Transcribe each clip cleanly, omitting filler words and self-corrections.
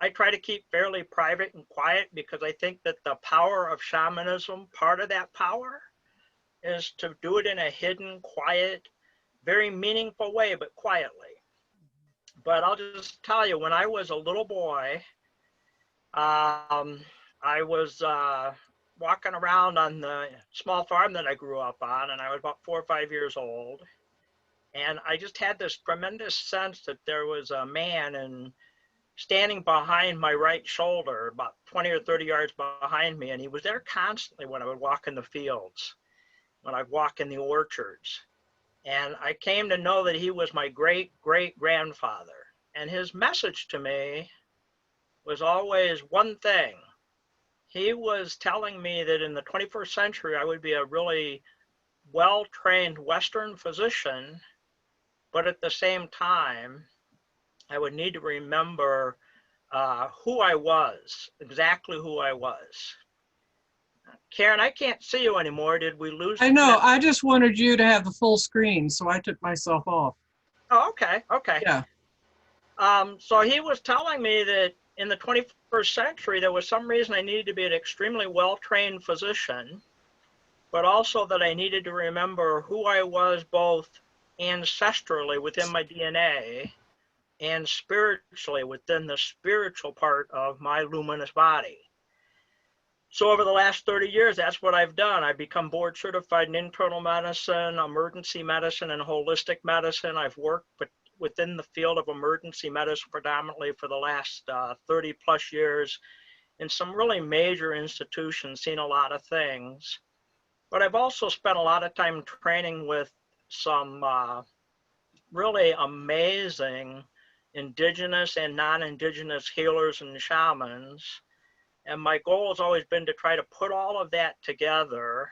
I try to keep fairly private and quiet because I think that the power of shamanism, part of that power is to do it in a hidden, quiet, very meaningful way, but quietly. But I'll just tell you, when I was a little boy, I was walking around on the small farm that I grew up on, and I was about 4 or 5 years old. And I just had this tremendous sense that there was a man standing behind my right shoulder, about 20 or 30 yards behind me. And he was there constantly when I would walk in the fields, when I'd walk in the orchards. And I came to know that he was my great-great-grandfather. And his message to me was always one thing. He was telling me that in the 21st century, I would be a really well-trained Western physician, but at the same time, I would need to remember who I was, exactly who I was. Karen, I can't see you anymore. Did we lose? I know. I just wanted you to have the full screen, so I took myself off. Oh, okay. Yeah. So he was telling me that in the 21st century, there was some reason I needed to be an extremely well-trained physician, but also that I needed to remember who I was both ancestrally within my DNA and spiritually within the spiritual part of my luminous body. So over the last 30 years, that's what I've done. I've become board certified in internal medicine, emergency medicine, and holistic medicine. I've worked within the field of emergency medicine predominantly for the last 30 plus years in some really major institutions, seen a lot of things. But I've also spent a lot of time training with some really amazing indigenous and non-indigenous healers and shamans. And my goal has always been to try to put all of that together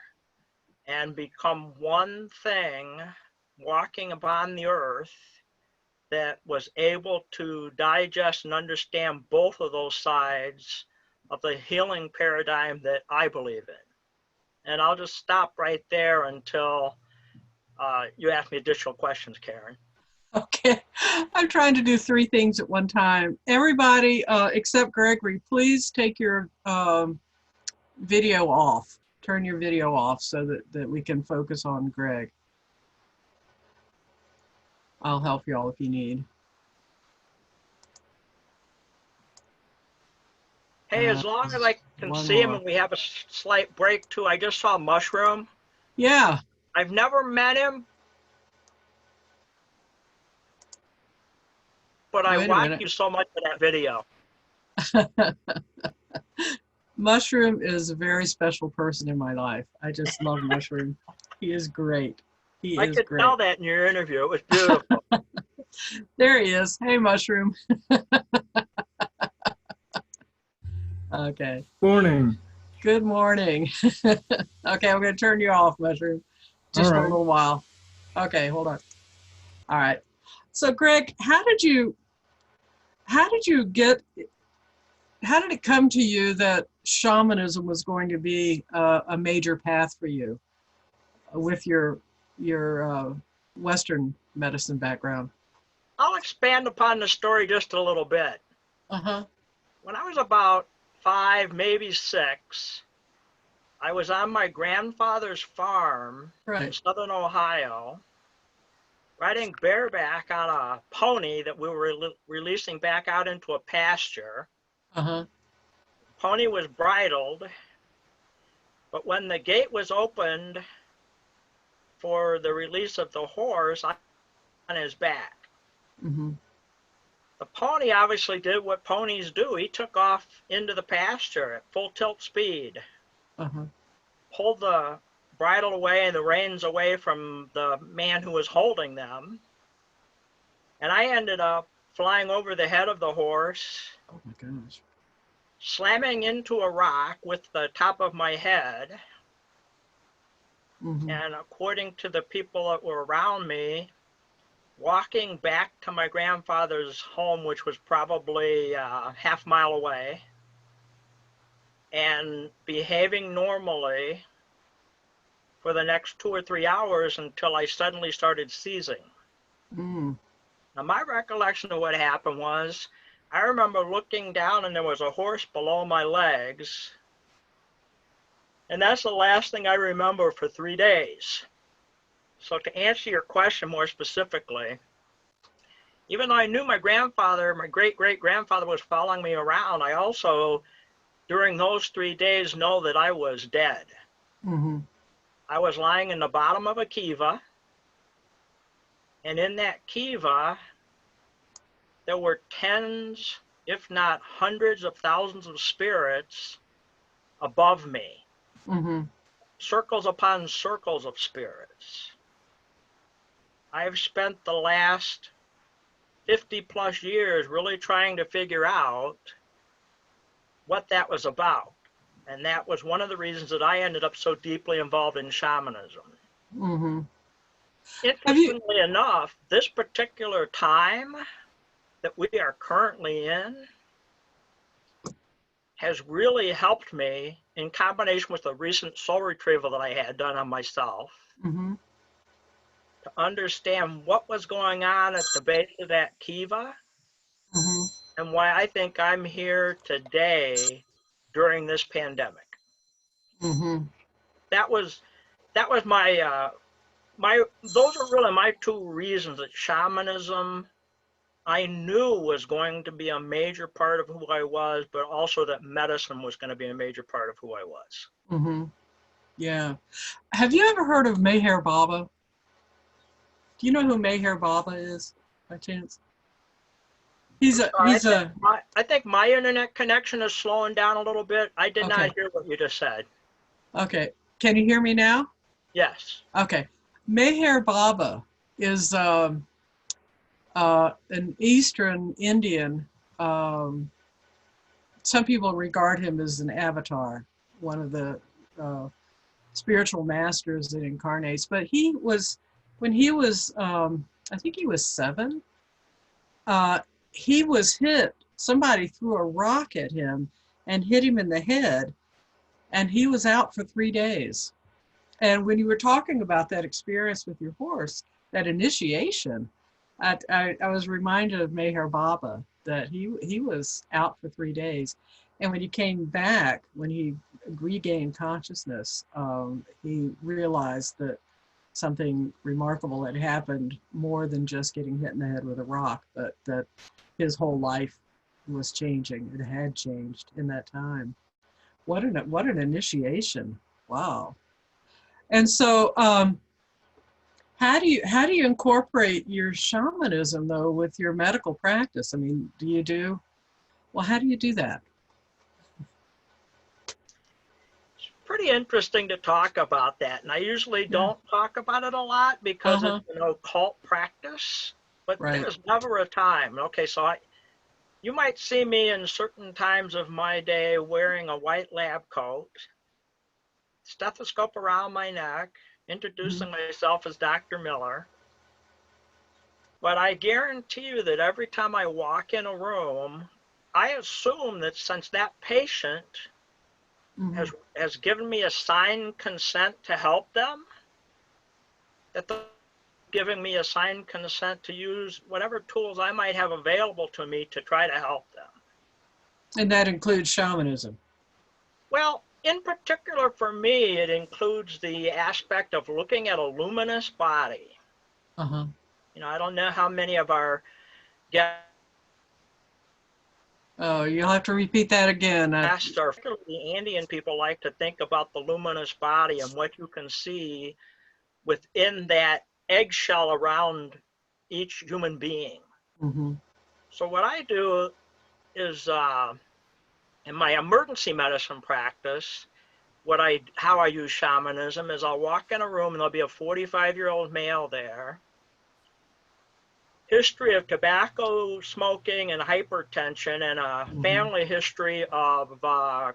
and become one thing walking upon the earth that was able to digest and understand both of those sides of the healing paradigm that I believe in. And I'll just stop right there until you ask me additional questions, Karen. Okay, I'm trying to do 3 things at one time. Everybody, except Gregory, please take your video off. Turn your video off so that we can focus on Greg. I'll help you all if you need. Hey, as long as I can see him and we have a slight break too, I just saw Mushroom. Yeah. I've never met him, but I want you so much for that video. Mushroom is a very special person in my life. I just love Mushroom. He is great. I could tell that in your interview. It was beautiful. There he is. Hey, Mushroom. Okay. Morning. Good morning. Okay, I'm going to turn you off, Mushroom. Just for a little while. Okay, hold on. All right. So, Greg, how did it come to you that shamanism was going to be a major path for you with your Western medicine background? I'll expand upon the story just a little bit. When I was about 5, maybe 6, I was on my grandfather's farm in southern Ohio, riding bareback on a pony that we were releasing back out into a pasture. Pony was bridled, but when the gate was opened for the release of the horse, I was on his back. The pony obviously did what ponies do. He took off into the pasture at full tilt speed, pulled the bridle away and the reins away from the man who was holding them. And I ended up flying over the head of the horse, oh my gosh, slamming into a rock with the top of my head. And according to the people that were around me, walking back to my grandfather's home, which was probably a half-mile away, and behaving normally for the next 2 or 3 hours until I suddenly started seizing. Now, my recollection of what happened was I remember looking down and there was a horse below my legs. And that's the last thing I remember for 3 days. So to answer your question more specifically, even though I knew my grandfather, my great-great-grandfather was following me around, I also, during those 3 days, know that I was dead. Mm-hmm. I was lying in the bottom of a kiva, and in that kiva, there were tens, if not hundreds of thousands of spirits above me. Mm-hmm. Circles upon circles of spirits. I've spent the last 50 plus years really trying to figure out what that was about. And that was one of the reasons that I ended up so deeply involved in shamanism. Mm-hmm. Interestingly enough, this particular time that we are currently in has really helped me in combination with the recent soul retrieval that I had done on myself. Mm-hmm. To understand what was going on at the base of that kiva, Mm-hmm. and why I think I'm here today during this pandemic. Mm-hmm. That was my those are really my two reasons that shamanism I knew was going to be a major part of who I was, but also that medicine was going to be a major part of who I was. Mm-hmm. Yeah. Have you ever heard of Meher Baba? Do you know who Meher Baba is, by chance? I think my internet connection is slowing down a little bit. I did Okay. not hear what you just said. Okay. Can you hear me now? Yes. Okay. Meher Baba is an Eastern Indian. Some people regard him as an avatar, one of the spiritual masters that incarnates. But he was, when he was, I think he was 7, he was hit. Somebody threw a rock at him and hit him in the head, and he was out for 3 days. And when you were talking about that experience with your horse, that initiation, I was reminded of Meher Baba, that he was out for 3 days. And when he came back, when he regained consciousness, he realized that something remarkable had happened, more than just getting hit in the head with a rock, but that his whole life was changing. It had changed in that time. What an initiation. Wow. And so how do you incorporate your shamanism though with your medical practice? I mean, how do you do that? It's pretty interesting to talk about that. And I usually don't talk about it a lot because it's an occult practice, but Right. there's never a time. Okay, so you might see me in certain times of my day wearing a white lab coat, stethoscope around my neck, introducing myself as Dr. Miller. But I guarantee you that every time I walk in a room, I assume that since that patient has given me a signed consent to help them, that they're giving me a signed consent to use whatever tools I might have available to me to try to help them. And that includes shamanism. Well, in particular for me, it includes the aspect of looking at a luminous body. You know, I don't know how many of our guests Oh, you'll have to repeat that again. the Andean people like to think about the luminous body and what you can see within that eggshell around each human being. So what I do is, in my emergency medicine practice, how I use shamanism is I'll walk in a room and there'll be a 45-year-old male there. History of tobacco smoking and hypertension, and a family history of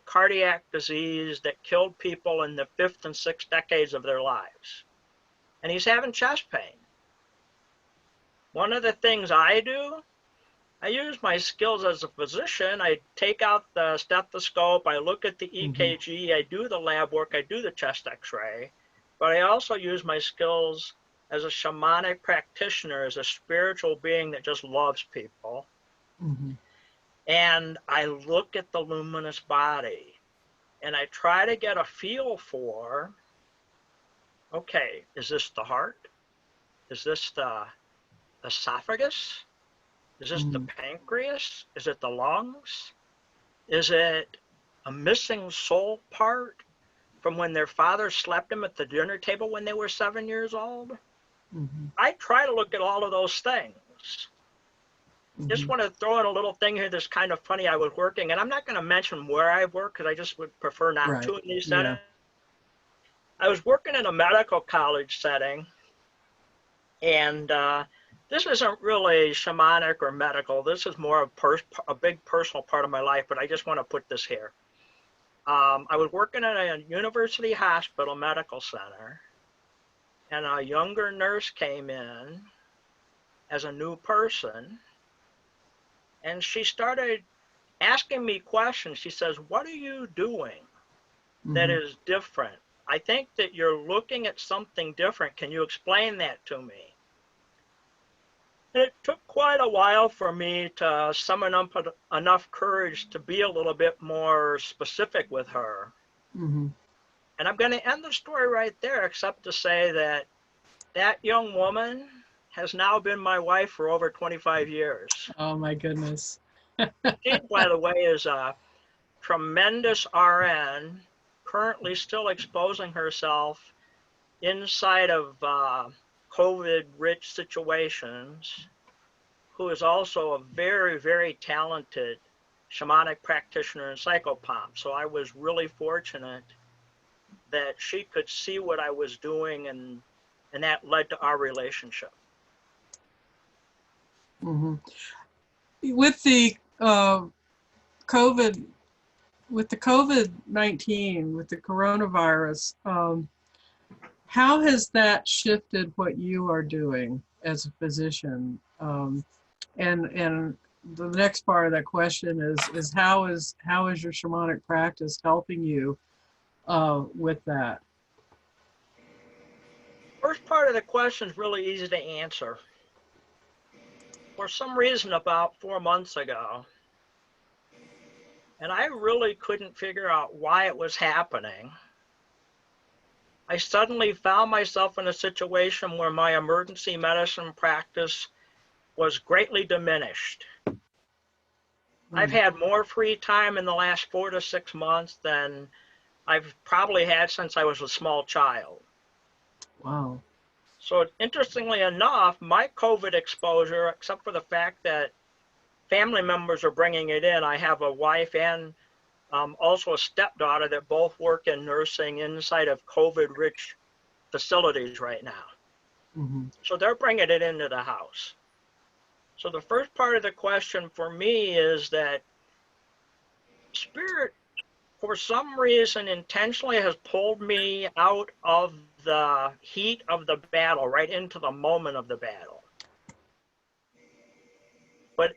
cardiac disease that killed people in the 5th and 6th decades of their lives. And he's having chest pain. One of the things I do, I use my skills as a physician. I take out the stethoscope, I look at the EKG, I do the lab work, I do the chest x-ray, but I also use my skills as a shamanic practitioner, as a spiritual being that just loves people. And I look at the luminous body and I try to get a feel for, okay, is this the heart? Is this the esophagus? Is this the Mhm. pancreas? Is it the lungs? Is it a missing soul part from when their father slapped them at the dinner table when they were 7 years old? Mhm. I try to look at all of those things. Just Mhm. want to throw in a little thing here that's kind of funny. I was working, and I'm not going to mention where I work because I just would prefer not Right. to in these Yeah. settings. I was working in a medical college setting, and this isn't really shamanic or medical. This is more of a big personal part of my life, but I just want to put this here. I was working at a university hospital medical center, and a younger nurse came in as a new person, and she started asking me questions. She says, "What are you doing that Mhm. is different? I think that you're looking at something different. Can you explain that to me?" And it took quite a while for me to summon up enough courage to be a little bit more specific with her. Mhm. And I'm going to end the story right there, except to say that that young woman has now been my wife for over 25 years. Oh my goodness. She, by the way, is a tremendous RN, currently still exposing herself inside of COVID-rich situations, who is also a very, very talented shamanic practitioner and psychopomp. So I was really fortunate that she could see what I was doing, and that led to our relationship. Mhm. With the COVID, with the COVID-19, with the coronavirus, how has that shifted what you are doing as a physician? And the next part of that question is how is your shamanic practice helping you with that? First part of the question is really easy to answer. For some reason, about 4 months ago, and I really couldn't figure out why it was happening, I suddenly found myself in a situation where my emergency medicine practice was greatly diminished. I've Mm, had more free time in the last 4 to 6 months than I've probably had since I was a small child. wow. So interestingly enough, my COVID exposure, except for the fact that family members are bringing it in, I have a wife and also a stepdaughter that both work in nursing inside of COVID-rich facilities right now. Hmm. So they're bringing it into the house. So the first part of the question for me is that spirit, for some reason, intentionally has pulled me out of the heat of the battle, right into the moment of the battle. But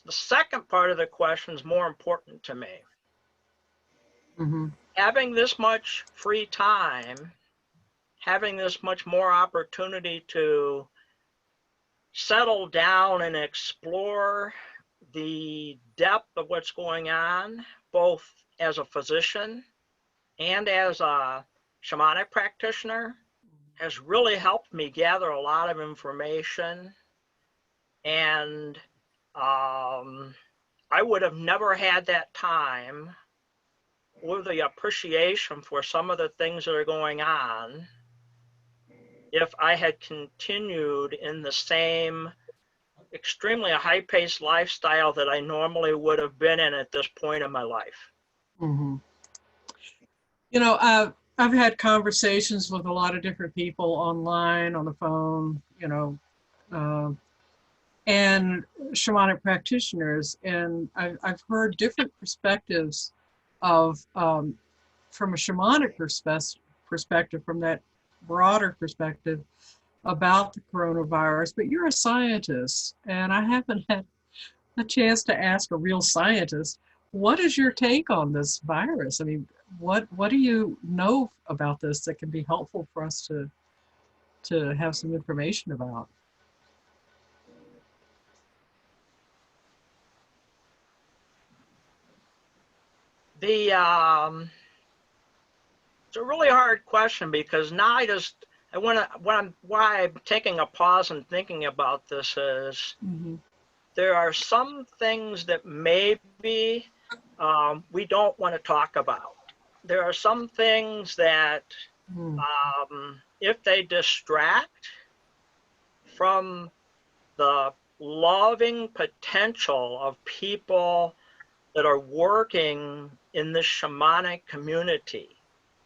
the second part of the question is more important to me. Hmm. Having this much free time, having this much more opportunity to settle down and explore the depth of what's going on, both as a physician and as a shamanic practitioner, has really helped me gather a lot of information. And I would have never had that time or the appreciation for some of the things that are going on if I had continued in the same extremely high-paced lifestyle that I normally would have been in at this point in my life. Hmm. You know, I've had conversations with a lot of different people online, on the phone, um, and shamanic practitioners, and I've heard different perspectives of from a shamanic perspective, from that broader perspective about the coronavirus. But you're a scientist, and I haven't had a chance to ask a real scientist, what is your take on this virus? I mean, what do you know about this that can be helpful for us to have some information about? The it's a really hard question because now I want to why I'm taking a pause and thinking about this is there are some things that maybe we don't want to talk about. There are some things that if they distract from the loving potential of people that are working in the shamanic community,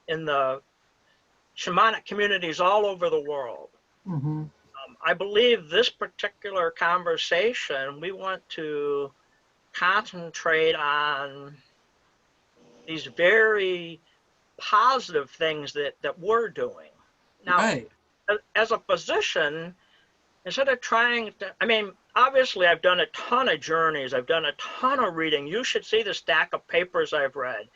in the shamanic communities all over the world. I believe this particular conversation, we want to concentrate on these very positive things that we're doing. Now, as a physician, instead of trying to, I mean, obviously I've done a ton of journeys, I've done a ton of reading. You should see the stack of papers I've read.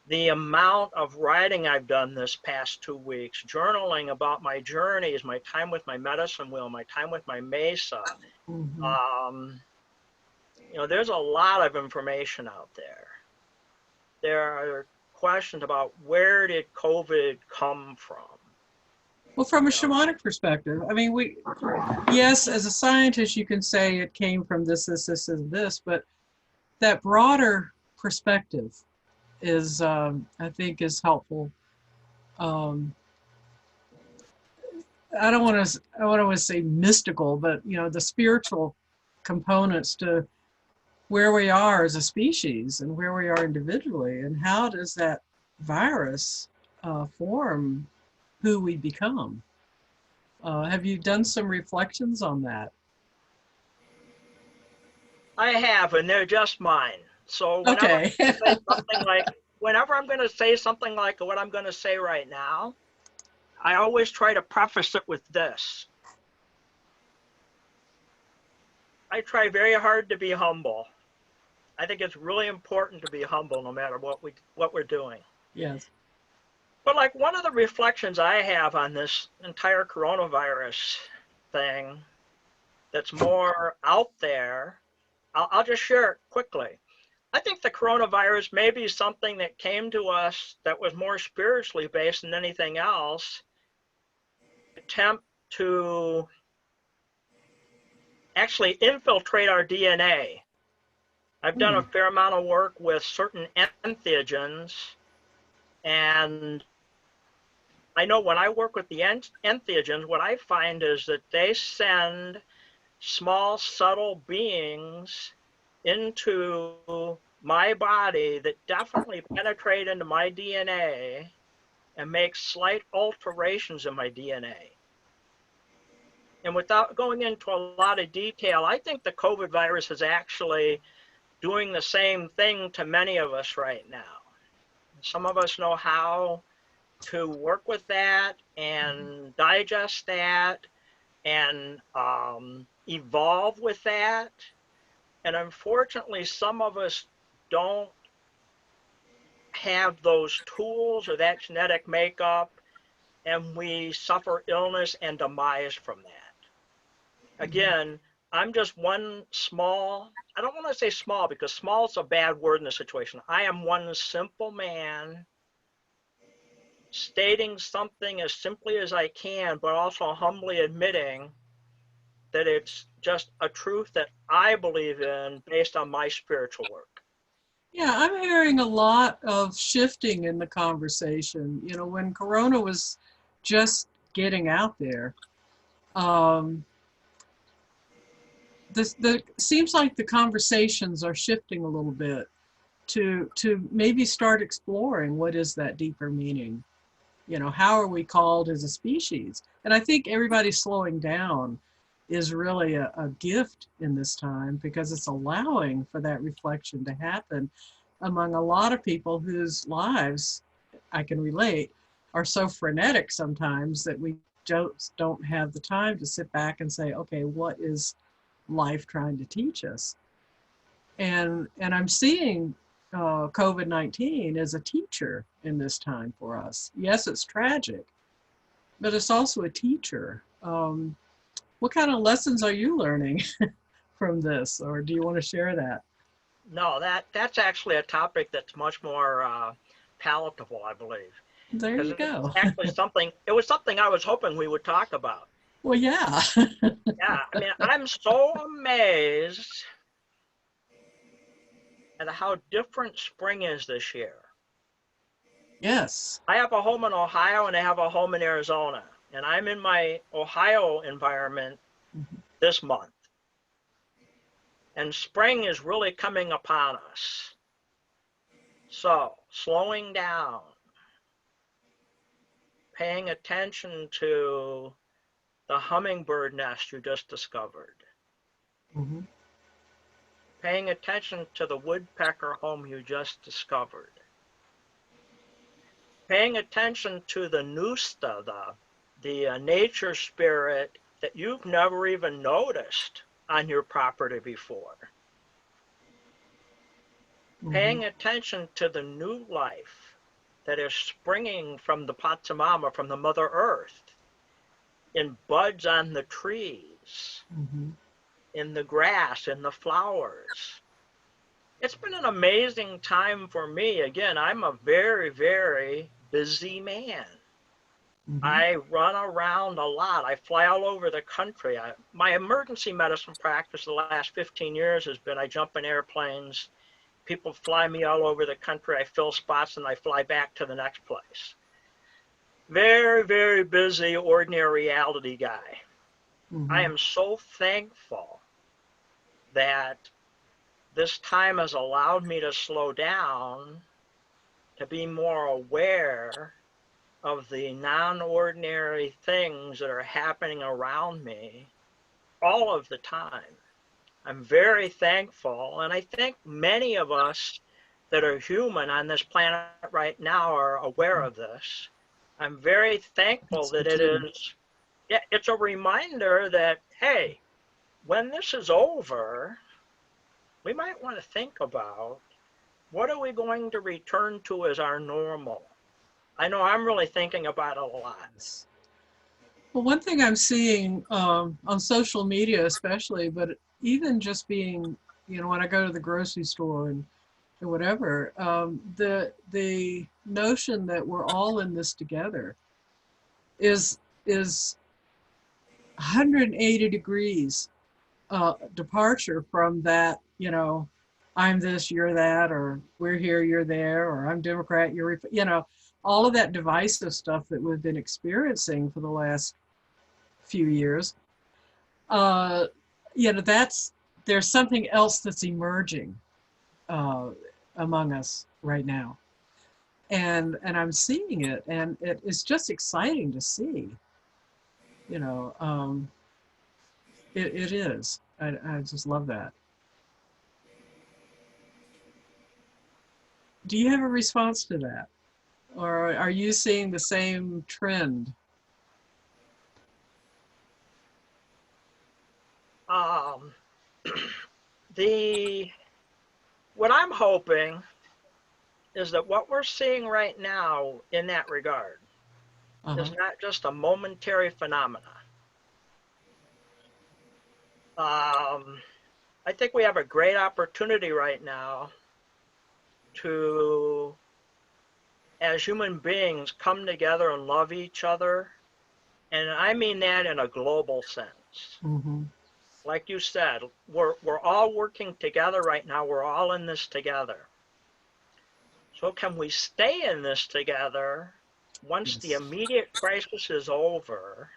The amount of writing I've done this past 2 weeks, journaling about my journeys, my time with my medicine wheel, my time with my mesa. You know, there's a lot of information out there. There are questions about where did COVID come from? Well, from a shamanic perspective, I mean, yes, as a scientist, you can say it came from this, and this, but that broader perspective is, I think, is helpful. I don't want to say mystical, but you know, the spiritual components to where we are as a species and where we are individually, and how does that virus form who we become. Have you done some reflections on that? I have, and they're just mine. So whenever I'm going to say something like what I'm going to say right now, I always try to preface it with this. I try very hard to be humble. I think it's really important to be humble no matter what we're doing. Yes. But like one of the reflections I have on this entire coronavirus thing that's more out there, I'll just share it quickly. I think the coronavirus may be something that came to us that was more spiritually based than anything else. Attempt to actually infiltrate our DNA. I've done a fair amount of work with certain entheogens, and I know when I work with the entheogens, what I find is that they send small, subtle beings into my body that definitely penetrate into my DNA and make slight alterations in my DNA. And without going into a lot of detail, I think the COVID virus is actually doing the same thing to many of us right now. Some of us know how to work with that and digest that and evolve with that. And unfortunately, some of us don't have those tools or that genetic makeup, and we suffer illness and demise from that. Again, I'm just one small, I don't want to say small because small is a bad word in this situation. I am one simple man stating something as simply as I can, but also humbly admitting that it's just a truth that I believe in based on my spiritual work. Yeah, I'm hearing a lot of shifting in the conversation. You know, when Corona was just getting out there, seems like the conversations are shifting a little bit to maybe start exploring what is that deeper meaning. You know, how are we called as a species? And I think everybody slowing down is really a gift in this time because it's allowing for that reflection to happen among a lot of people whose lives, I can relate, are so frenetic sometimes that we don't have the time to sit back and say, okay, what is life trying to teach us? And I'm seeing COVID-19 as a teacher in this time for us. Yes, it's tragic, but it's also a teacher. What kind of lessons are you learning from this, or do you want to share that? No, that's actually a topic that's much more palatable, I believe, There because you it's go. actually something. It was something I was hoping we would talk about. Well, yeah. Yeah, I mean, I'm so amazed at how different spring is this year. Yes. I have a home in Ohio and I have a home in Arizona, and I'm in my Ohio environment this month. And spring is really coming upon us. So, slowing down, paying attention to the hummingbird nest you just discovered, Mm-hmm. paying attention to the woodpecker home you just discovered, paying attention to the Nusta, the nature spirit that you've never even noticed on your property before. Mm-hmm. Paying attention to the new life that is springing from the Pachamama, from the Mother Earth, in buds on the trees, Mm-hmm. in the grass, in the flowers. It's been an amazing time for me. Again, I'm a very, very busy man. Mm-hmm. I run around a lot. I fly all over the country. My emergency medicine practice the last 15 years has been I jump in airplanes. People fly me all over the country. I fill spots and I fly back to the next place. Very, very busy, ordinary reality guy. I Mm-hmm. am so thankful that this time has allowed me to slow down, to be more aware of the non-ordinary things that are happening around me all of the time. I'm very thankful, and I think many of us that are human on this planet right now are aware of this. I'm very thankful That's good that it too. is, yeah, it's a reminder that, hey, when this is over, we might want to think about what are we going to return to as our normal? I know I'm really thinking about it a lot. Yes. Well, one thing I'm seeing on social media, especially, but even just being, when I go to the grocery store and or whatever, the notion that we're all in this together is 180 degrees departure from that. I'm this, you're that, or we're here, you're there, or I'm Democrat, you're, all of that divisive stuff that we've been experiencing for the last few years. uh, there's something else that's emerging uh, among us right now, and I'm seeing it, and it's just exciting to see. You know, it is. I just love that. Do you have a response to that, or are you seeing the same trend? Um, what I'm hoping is that what we're seeing right now in that regard Uh-huh. is not just a momentary phenomena. I think we have a great opportunity right now to, as human beings, come together and love each other. And I mean that in a global sense. Mm-hmm. Like you said, we're all working together right now. We're all in this together. So can we stay in this together once the Yes. immediate crisis is over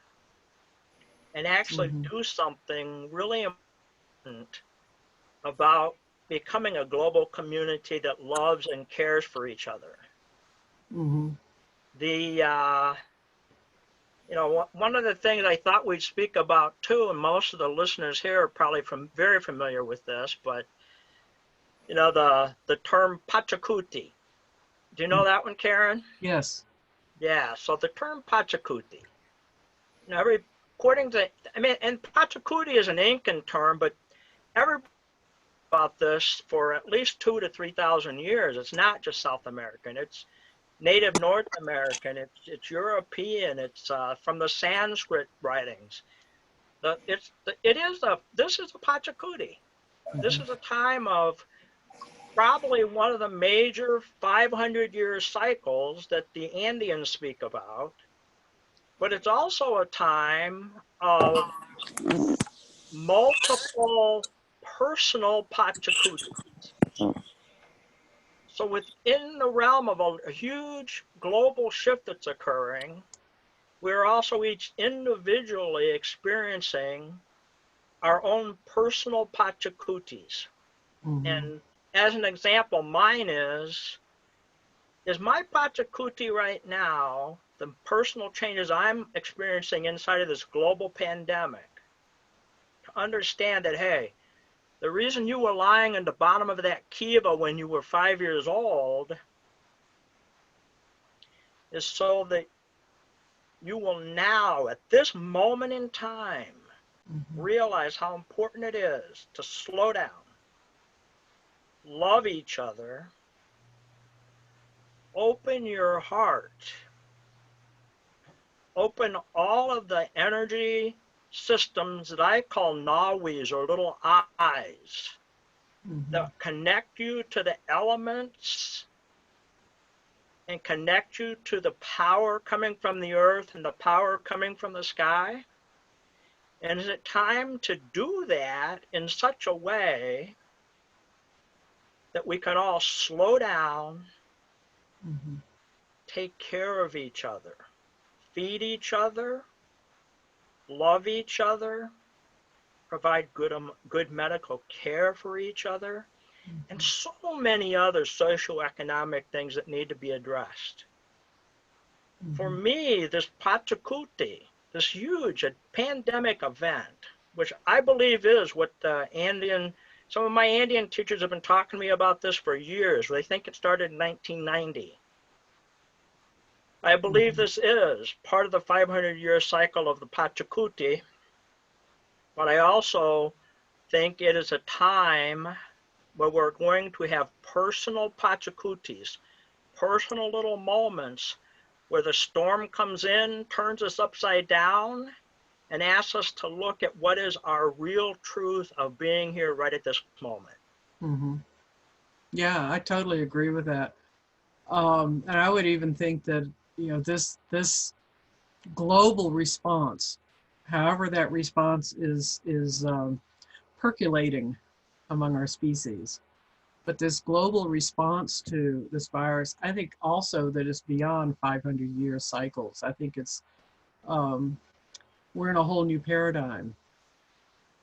and actually Mm-hmm. do something really important about becoming a global community that loves and cares for each other? Mm-hmm. The one of the things I thought we'd speak about too, and most of the listeners here are probably very familiar with this, but the term Pachacuti. Do you know that one, Karen? Yes. Yeah. So the term Pachacuti. According to, I mean, and Pachacuti is an Incan term, but everybody about this for at least 2,000 to 3,000 years. It's not just South American. It's Native North American. It's European. It's from the Sanskrit writings. This is a Pachacuti. This Mm-hmm. is a time of probably one of the major 500-year cycles that the Andeans speak about, but it's also a time of multiple personal Pachacutis. So within the realm of a huge global shift that's occurring, we're also each individually experiencing our own personal Pachacutis. Mm-hmm. And as an example, mine is my Pachacuti right now, the personal changes I'm experiencing inside of this global pandemic, to understand that, hey, the reason you were lying in the bottom of that kiva when you were 5 years old is so that you will now, at this moment in time, Mm-hmm. realize how important it is to slow down, love each other, open your heart, open all of the energy systems that I call nawis, or little eyes, Mm-hmm. that connect you to the elements and connect you to the power coming from the earth and the power coming from the sky. And is it time to do that in such a way that we can all slow down, Mm-hmm. take care of each other, feed each other, love each other, provide good medical care for each other, and so many other socioeconomic things that need to be addressed. For Mm-hmm. me, this Pachacuti, this huge pandemic event, which I believe is what some of my Andean teachers have been talking to me about this for years. They think it started in 1990. I believe Mm-hmm. this is part of the 500-year cycle of the Pachacuti, but I also think it is a time where we're going to have personal Pachacutis, personal little moments where the storm comes in, turns us upside down, and asks us to look at what is our real truth of being here right at this moment. Mm-hmm. Yeah, I totally agree with that. And I would even think that, this global response, however that response is percolating among our species, but this global response to this virus, I think also that it's beyond 500-year cycles. I think it's um, we're in a whole new paradigm,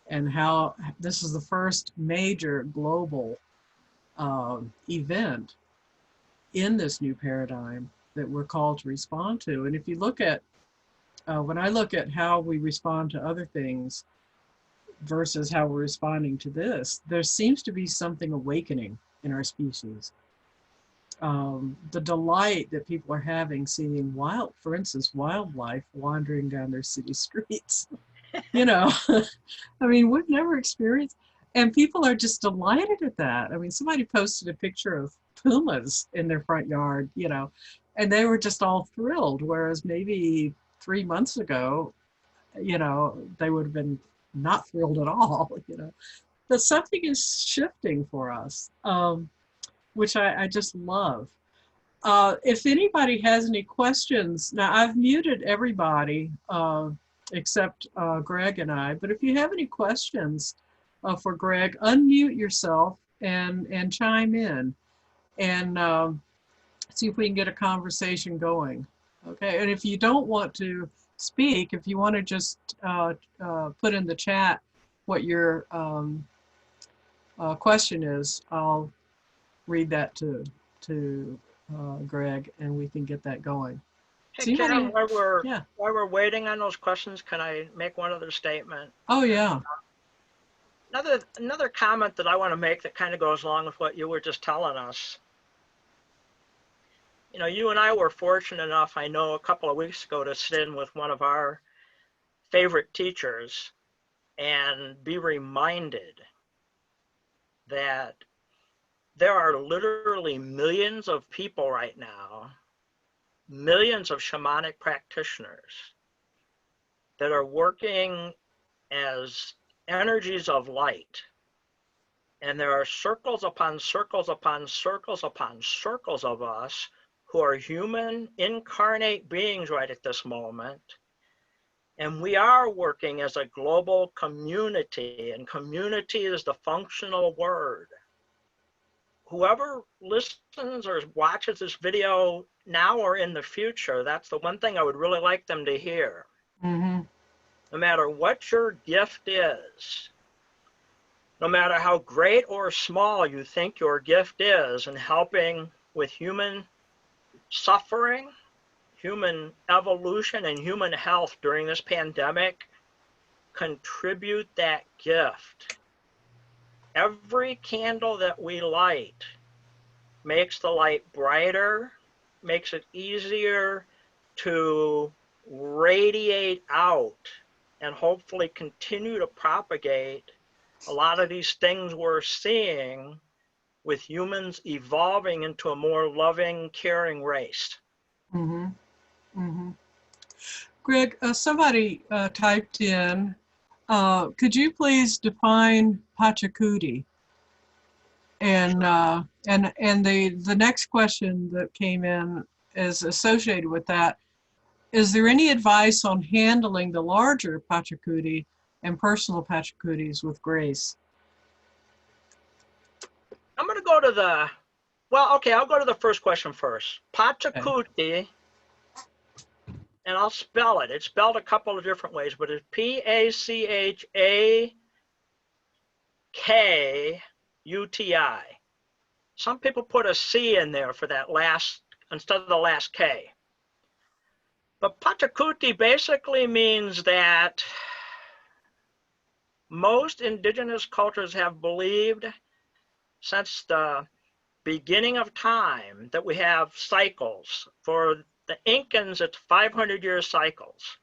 and how this is the first major global event in this new paradigm that we're called to respond to. And if you look at, when I look at how we respond to other things versus how we're responding to this, there seems to be something awakening in our species. The delight that people are having seeing for instance, wildlife wandering down their city streets. you know, I mean, we've never experienced, and people are just delighted at that. I mean, somebody posted a picture of pumas in their front yard, and they were just all thrilled. Whereas maybe 3 months ago, they would have been not thrilled at all, But something is shifting for us, which I just love. If anybody has any questions, now I've muted everybody except Greg and I, but if you have any questions for Greg, unmute yourself and chime in and see if we can get a conversation going. Okay, and if you don't want to speak, if you want to just put in the chat what your question is, I'll read that to Greg, and we can get that going. Hey, So Karen, yeah. while we're waiting on those questions, can I make one other statement? Oh, yeah. Another comment that I want to make that kind of goes along with what you were just telling us. You and I were fortunate enough, I know, a couple of weeks ago to sit in with one of our favorite teachers and be reminded that there are literally millions of people right now, millions of shamanic practitioners that are working as energies of light And there are circles upon circles upon circles upon circles of us who are human incarnate beings right at this moment. And we are working as a global community, and community is the functional word. Whoever listens or watches this video now or in the future, that's the one thing I would really like them to hear. Mm-hmm. No matter what your gift is, no matter how great or small you think your gift is in helping with human suffering, human evolution, and human health during this pandemic, contribute that gift. Every candle that we light makes the light brighter, makes it easier to radiate out and hopefully continue to propagate a lot of these things we're seeing with humans evolving into a more loving, caring race. Mm-hmm. Mm-hmm. Greg, somebody typed in, could you please define Pachacuti? And the next question that came in is associated with that. Is there any advice on handling the larger Pachacuti and personal Pachacutis with grace? I'm going to go to the, well, okay, I'll go to the first question first. Pachacuti, and I'll spell it. It's spelled a couple of different ways, but it's Pachakuti. Some people put a C in there for that last, instead of the last K. But Pachacuti basically means that most indigenous cultures have believed since the beginning of time that we have cycles. For the Incans, it's 500-year cycles.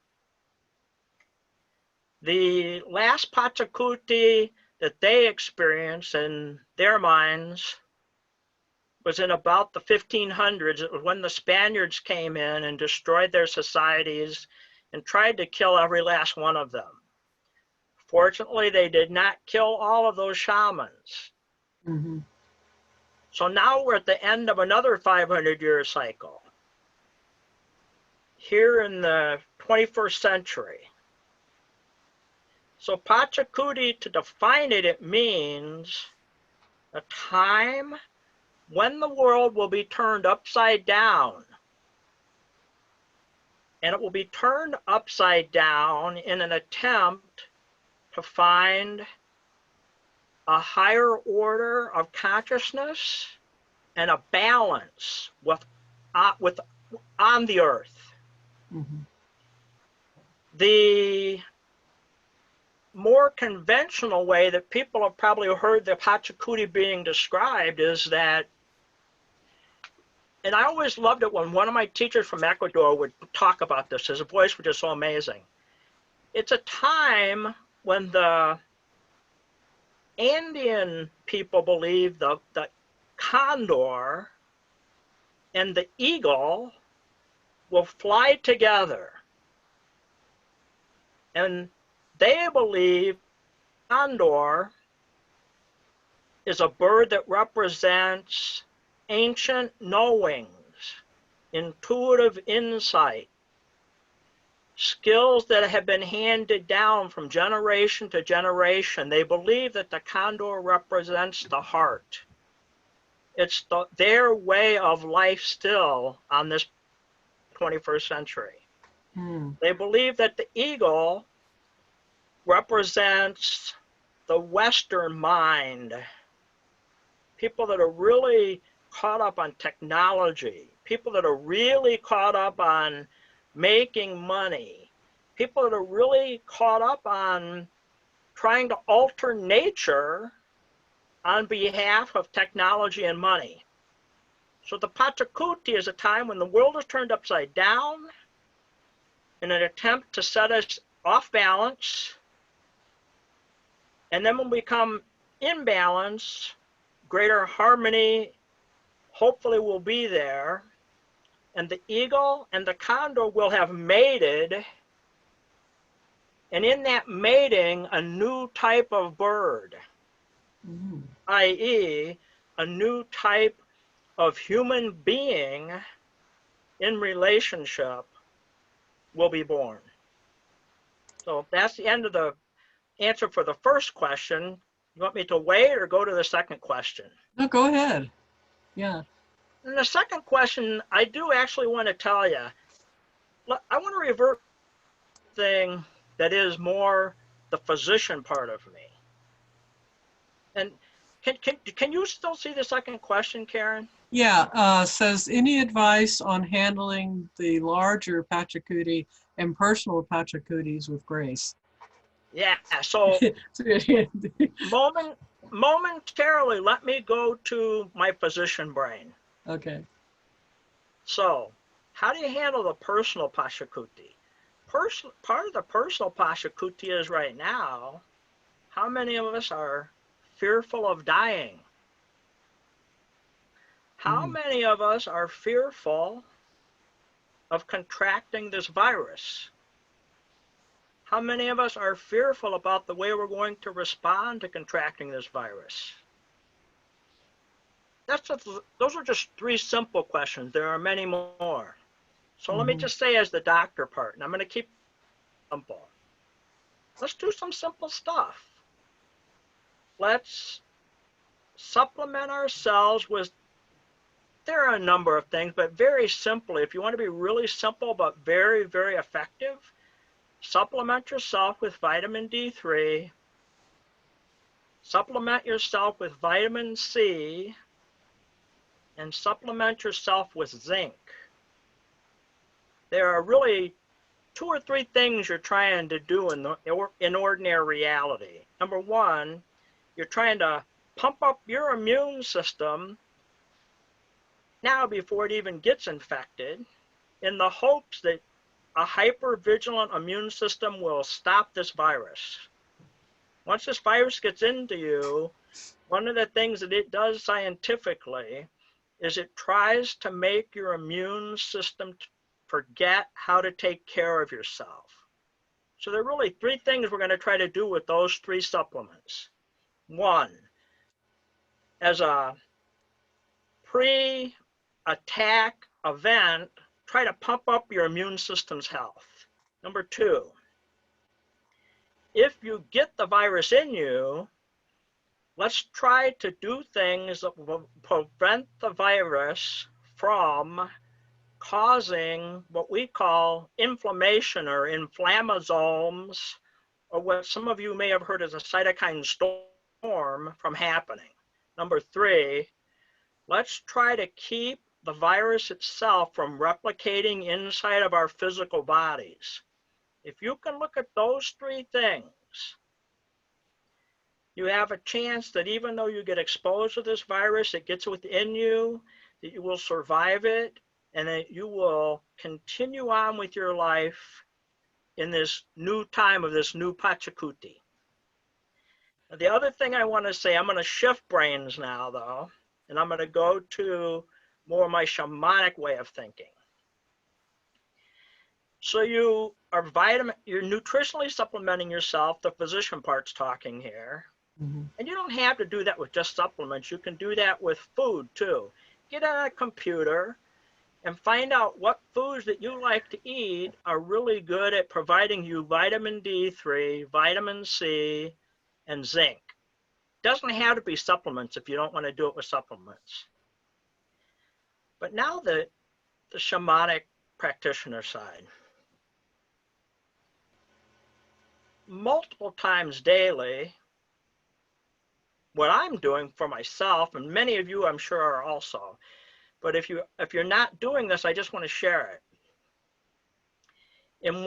The last Pachacuti that they experienced in their minds was in about the 1500s. It was when the Spaniards came in and destroyed their societies and tried to kill every last one of them. Fortunately, they did not kill all of those shamans. Mm-hmm. So now we're at the end of another 500-year cycle. Here in the 21st century. So Pachacuti, to define it, it means a time when the world will be turned upside down. And it will be turned upside down in an attempt to find a higher order of consciousness and a balance on the earth. Mm-hmm. The more conventional way that people have probably heard the Pachacuti being described is that, and I always loved it when one of my teachers from Ecuador would talk about this. His voice was just so amazing. It's a time when the Andean people believe the condor and the eagle will fly together. And they believe condor is a bird that represents ancient knowings, intuitive insight, skills that have been handed down from generation to generation. They believe that the condor represents the heart. It's their way of life still on this 21st century. They believe that the eagle represents the Western mind. People that are really caught up on technology, people that are really caught up on making money, people that are really caught up on trying to alter nature on behalf of technology and money. So the Pachacuti is a time when the world is turned upside down in an attempt to set us off balance. And then when we come in balance, greater harmony hopefully will be there. And the eagle and the condor will have mated. And in that mating, a new type of bird i.e., a new type of human being in relationship will be born. So that's the end of the answer for the first question. You want me to wait or go to the second question? No, go ahead. Yeah. And the second question, I do actually want to tell you, I want to revert to the thing that is more the physician part of me. And can you still see the second question, Karen? Yeah, says, any advice on handling the larger Pachacuti and personal Pachacutis with grace? Yeah, so momentarily, let me go to my physician brain. Okay. So, how do you handle the personal Pachacuti? Part of the personal Pachacuti is right now, how many of us are fearful of dying? How many of us are fearful of contracting this virus? How many of us are fearful about the way we're going to respond to contracting this virus? Those are just three simple questions. There are many more. So let me just say as the doctor part, and I'm going to keep it simple. Let's do some simple stuff. Let's supplement ourselves with, there are a number of things, but very simply, if you want to be really simple but very, very effective, supplement yourself with vitamin D3, supplement yourself with vitamin C, and supplement yourself with zinc. There are really 2 or 3 things you're trying to do in ordinary reality. Number one, you're trying to pump up your immune system now before it even gets infected, in the hopes that a hyper-vigilant immune system will stop this virus. Once this virus gets into you, one of the things that it does scientifically is it tries to make your immune system forget how to take care of yourself. So there are really 3 things we're going to try to do with those 3 supplements. One, as a pre-attack event, try to pump up your immune system's health. Number 2, if you get the virus in you, let's try to do things that will prevent the virus from causing what we call inflammation or inflammasomes, or what some of you may have heard as a cytokine storm, from happening. Number 3, let's try to keep the virus itself from replicating inside of our physical bodies. If you can look at those 3 things, you have a chance that even though you get exposed to this virus, it gets within you, that you will survive it, and that you will continue on with your life in this new time of this new Pachacuti. Now, the other thing I want to say, I'm going to shift brains now, though, and I'm going to go to more of my shamanic way of thinking. So you're nutritionally supplementing yourself, the physician part's talking here. And you don't have to do that with just supplements. You can do that with food too. Get on a computer and find out what foods that you like to eat are really good at providing you vitamin D3, vitamin C, and zinc. It doesn't have to be supplements if you don't want to do it with supplements. But now the shamanic practitioner side. Multiple times daily, what I'm doing for myself, and many of you I'm sure are also, but if you're not doing this, I just want to share it. In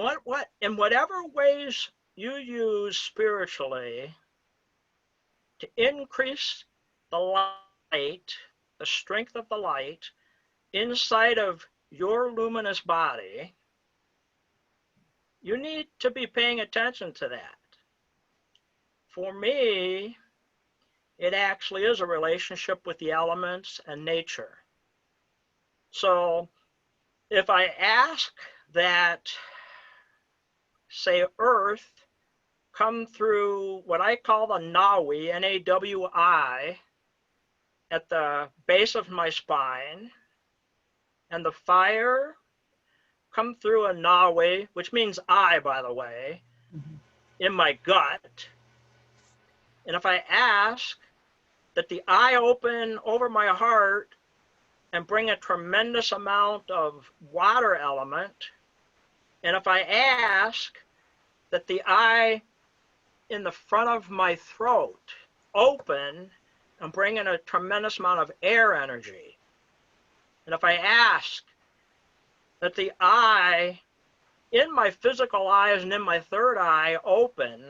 whatever ways you use spiritually to increase the light, the strength of the light inside of your luminous body, you need to be paying attention to that. For me, it actually is a relationship with the elements and nature. So if I ask that, say, Earth come through what I call the Nawi, N-A-W-I, at the base of my spine, and the fire come through a nawe, which means eye, by the way, in my gut. And if I ask that the eye open over my heart and bring a tremendous amount of water element, and if I ask that the eye in the front of my throat open and bring in a tremendous amount of air energy, and if I ask that the eye in my physical eyes and in my third eye open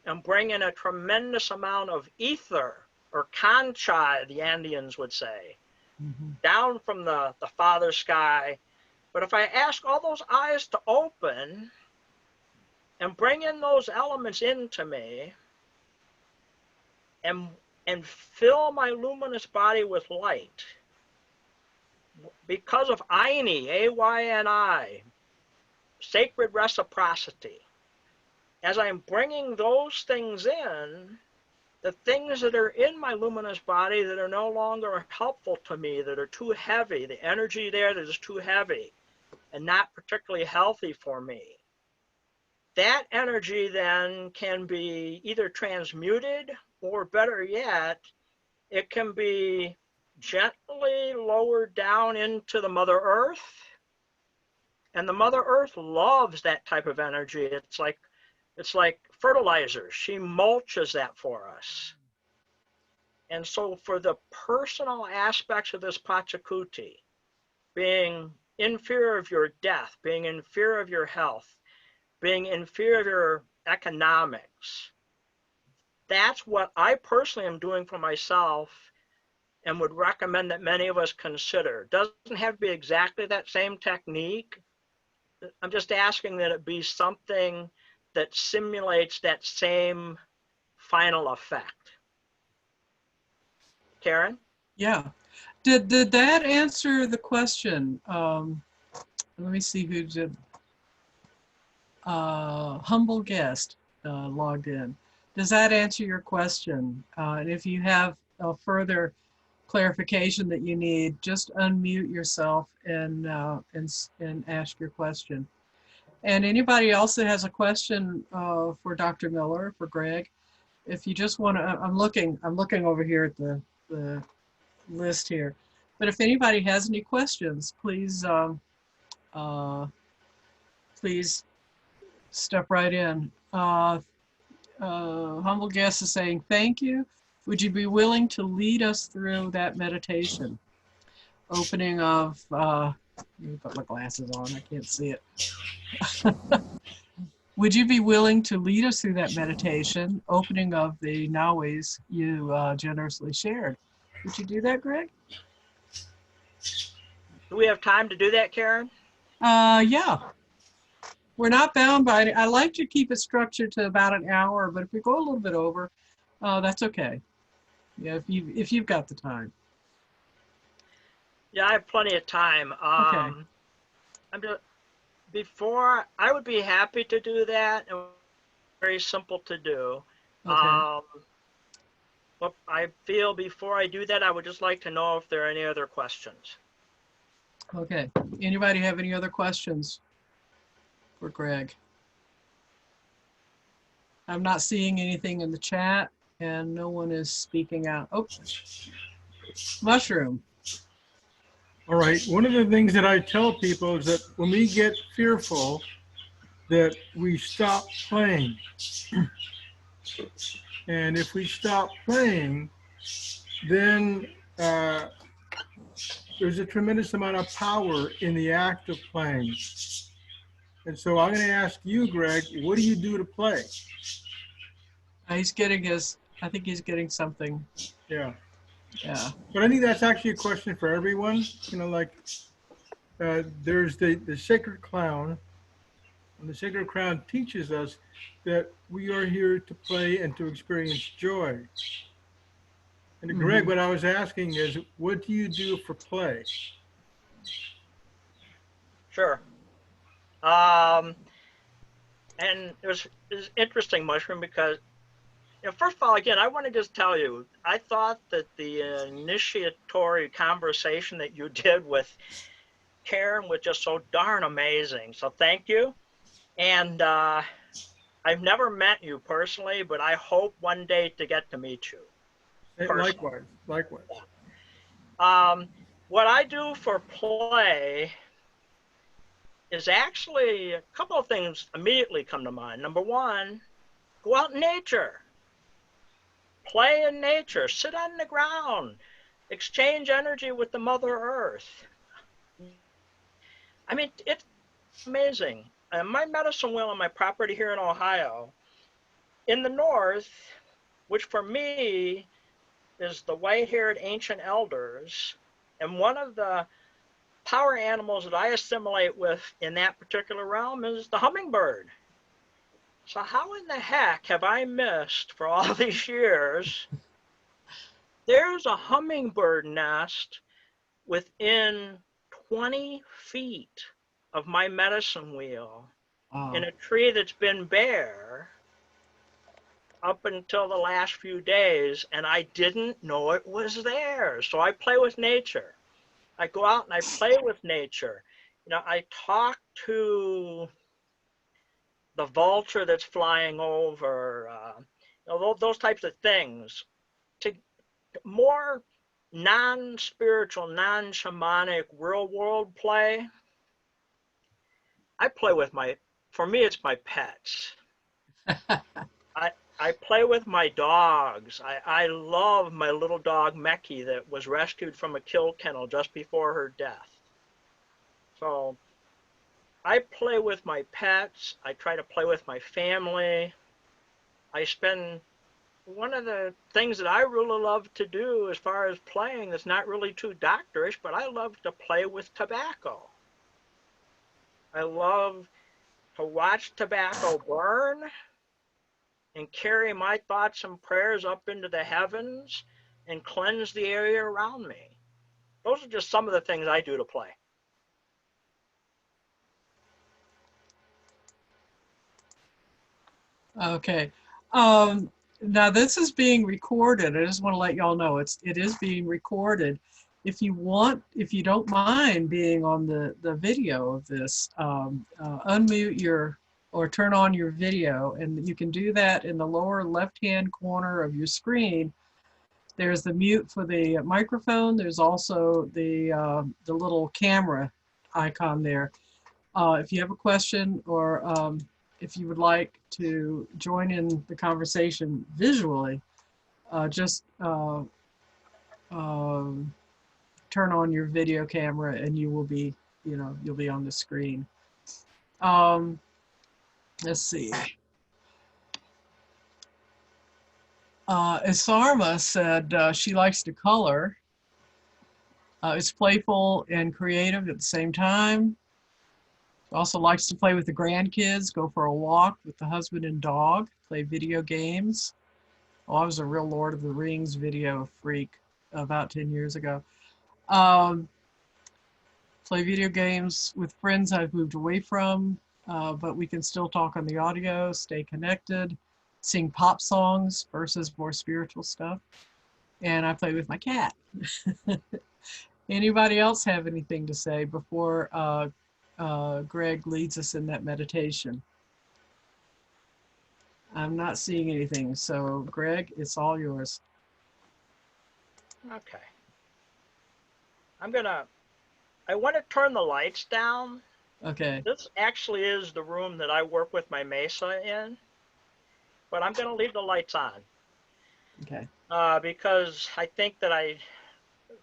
and bring in a tremendous amount of ether, or concha, the Andeans would say, down from the father sky. But if I ask all those eyes to open and bring in those elements into me and fill my luminous body with light, because of Ayni, A-Y-N-I, sacred reciprocity, as I'm bringing those things in, the things that are in my luminous body that are no longer helpful to me, that are too heavy, the energy there that is too heavy and not particularly healthy for me, that energy then can be either transmuted, or better yet, it can be gently lowered down into the Mother Earth. And the Mother Earth loves that type of energy. It's like fertilizer. She mulches that for us. And so for the personal aspects of this Pachacuti, being in fear of your death, being in fear of your health, being in fear of your economics, that's what I personally am doing for myself and would recommend that many of us consider. Doesn't have to be exactly that same technique. I'm just asking that it be something that simulates that same final effect. Karen? Yeah. Did that answer the question? Let me see who did. Humble guest logged in. Does that answer your question? And if you have a further clarification that you need, just unmute yourself and ask your question. And anybody else that has a question for Dr. Miller, for Greg, if you just want to, I'm looking over here at the list here. But if anybody has any questions, please please step right in. Humble guest is saying, thank you. Would you be willing to lead us through that meditation? Opening of, let me put my glasses on, I can't see it. Would you be willing to lead us through that meditation, opening of the Nawis you generously shared? Would you do that, Greg? Do we have time to do that, Karen? Yeah. We're not bound by it. I like to keep it structured to about an hour, but if we go a little bit over, that's okay. Yeah, if you've got the time. Yeah, I have plenty of time. Okay. Before, I would be happy to do that. And very simple to do. Okay. But I feel before I do that, I would just like to know if there are any other questions. Okay. Anybody have any other questions for Greg? I'm not seeing anything in the chat, and no one is speaking out. Oh, Mushroom. All right. One of the things that I tell people is that when we get fearful, that we stop playing. And if we stop playing, then there's a tremendous amount of power in the act of playing. And so I'm going to ask you, Greg, what do you do to play? He's getting his, I think he's getting something. Yeah. Yeah. But I think that's actually a question for everyone. You know, like there's the sacred clown. And the sacred crown teaches us that we are here to play and to experience joy. And Greg, what I was asking is, what do you do for play? Sure. And it was interesting, Mushroom, because first of all, again, I want to just tell you, I thought that the initiatory conversation that you did with Karen was just so darn amazing. So thank you. And I've never met you personally, but I hope one day to get to meet you. Likewise, likewise. What I do for play is actually a couple of things immediately come to mind. Number one, go out in nature. Play in nature. Sit on the ground. Exchange energy with the Mother Earth. I mean, it's amazing. My medicine wheel on my property here in Ohio, in the north, which for me is the white-haired ancient elders, and one of the power animals that I assimilate with in that particular realm is the hummingbird. So how in the heck have I missed for all these years? There's a hummingbird nest within 20 feet of my medicine wheel in a tree that's been bare up until the last few days, and I didn't know it was there. So I play with nature. I go out and I play with nature. You know, I talk to the vulture that's flying over, you know, those types of things. To more non-spiritual, non-shamanic, real world play, I play with for me, it's my pets. I play with my dogs. I love my little dog, Meki, that was rescued from a kill kennel just before her death. So I play with my pets. I try to play with my family. One of the things that I really love to do as far as playing that's not really too doctorish, but I love to play with tobacco. I love to watch tobacco burn and carry my thoughts and prayers up into the heavens and cleanse the area around me. Those are just some of the things I do to play. Okay. Now this is being recorded. I just want to let y'all know it is being recorded. If you don't mind being on the video of this, unmute or turn on your video, and you can do that in the lower left-hand corner of your screen. There's the mute for the microphone. There's also the little camera icon there. If you have a question or if you would like to join in the conversation visually, just turn on your video camera and you will be, you'll be on the screen. Let's see. Isarma said she likes to color. It's playful and creative at the same time. Also likes to play with the grandkids, go for a walk with the husband and dog, play video games. Oh, I was a real Lord of the Rings video freak about 10 years ago. Play video games with friends I've moved away from, but we can still talk on the audio, stay connected, sing pop songs versus more spiritual stuff. And I play with my cat. Anybody else have anything to say before Greg leads us in that meditation? I'm not seeing anything. So Greg, it's all yours. Okay. I want to turn the lights down. Okay. This actually is the room that I work with my mesa in, but I'm going to leave the lights on. Okay. Because I think that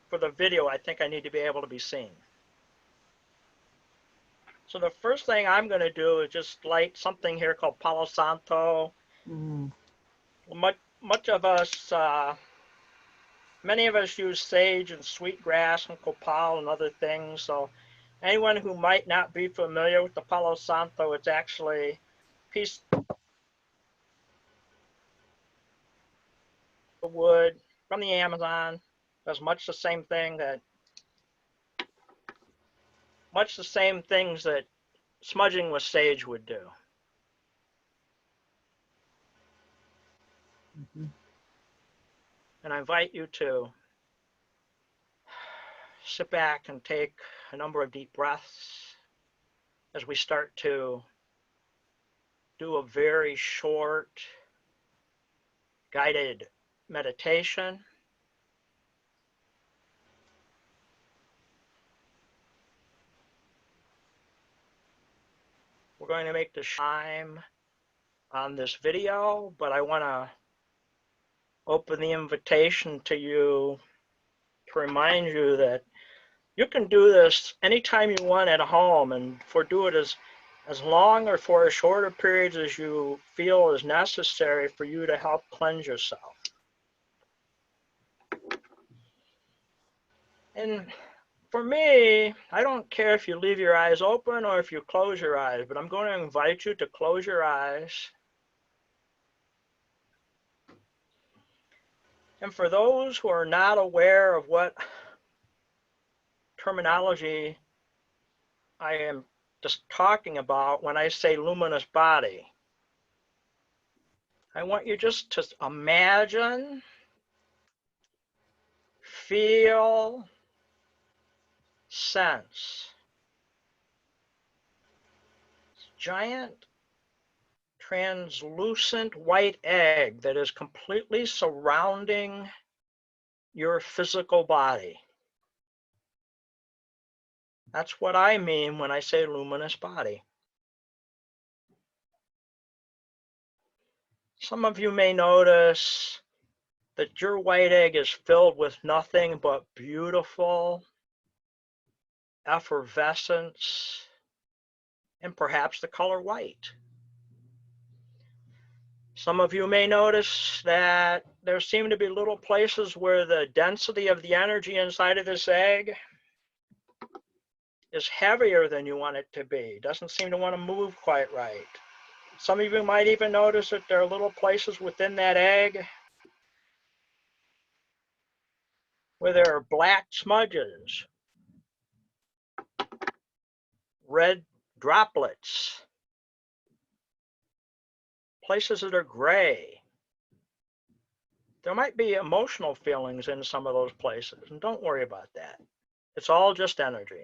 for the video, I think I need to be able to be seen. So the first thing I'm going to do is just light something here called Palo Santo. Much of us, many of us use sage and sweetgrass and copal and other things. So anyone who might not be familiar with the Palo Santo, it's actually a piece of wood from the Amazon. Does much the same things that smudging with sage would do. And I invite you to sit back and take a number of deep breaths as we start to do a very short guided meditation. We're going to make the time on this video, but I want to open the invitation to you to remind you that you can do this anytime you want at home, and do it as long or for as shorter periods as you feel is necessary for you to help cleanse yourself. And for me, I don't care if you leave your eyes open or if you close your eyes, but I'm going to invite you to close your eyes. And for those who are not aware of what terminology I am just talking about when I say luminous body, I want you just to imagine, feel, sense giant translucent white egg that is completely surrounding your physical body. That's what I mean when I say luminous body. Some of you may notice that your white egg is filled with nothing but beautiful effervescence and perhaps the color white. Some of you may notice that there seem to be little places where the density of the energy inside of this egg is heavier than you want it to be. Doesn't seem to want to move quite right. Some of you might even notice that there are little places within that egg where there are black smudges, red droplets, places that are gray. There might be emotional feelings in some of those places, and don't worry about that. It's all just energy.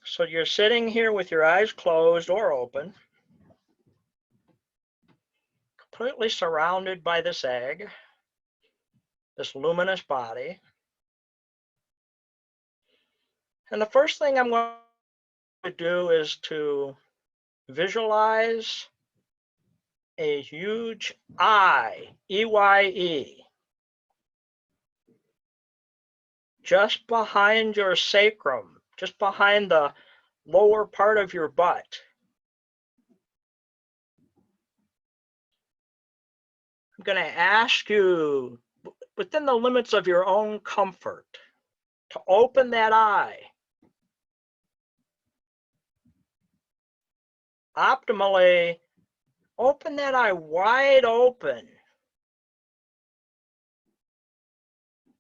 So you're sitting here with your eyes closed or open, completely surrounded by this egg, this luminous body. And the first thing I'm going to do is to visualize a huge eye, E-Y-E, just behind your sacrum, just behind the lower part of your butt. I'm going to ask you, within the limits of your own comfort, to open that eye. Optimally, open that eye wide open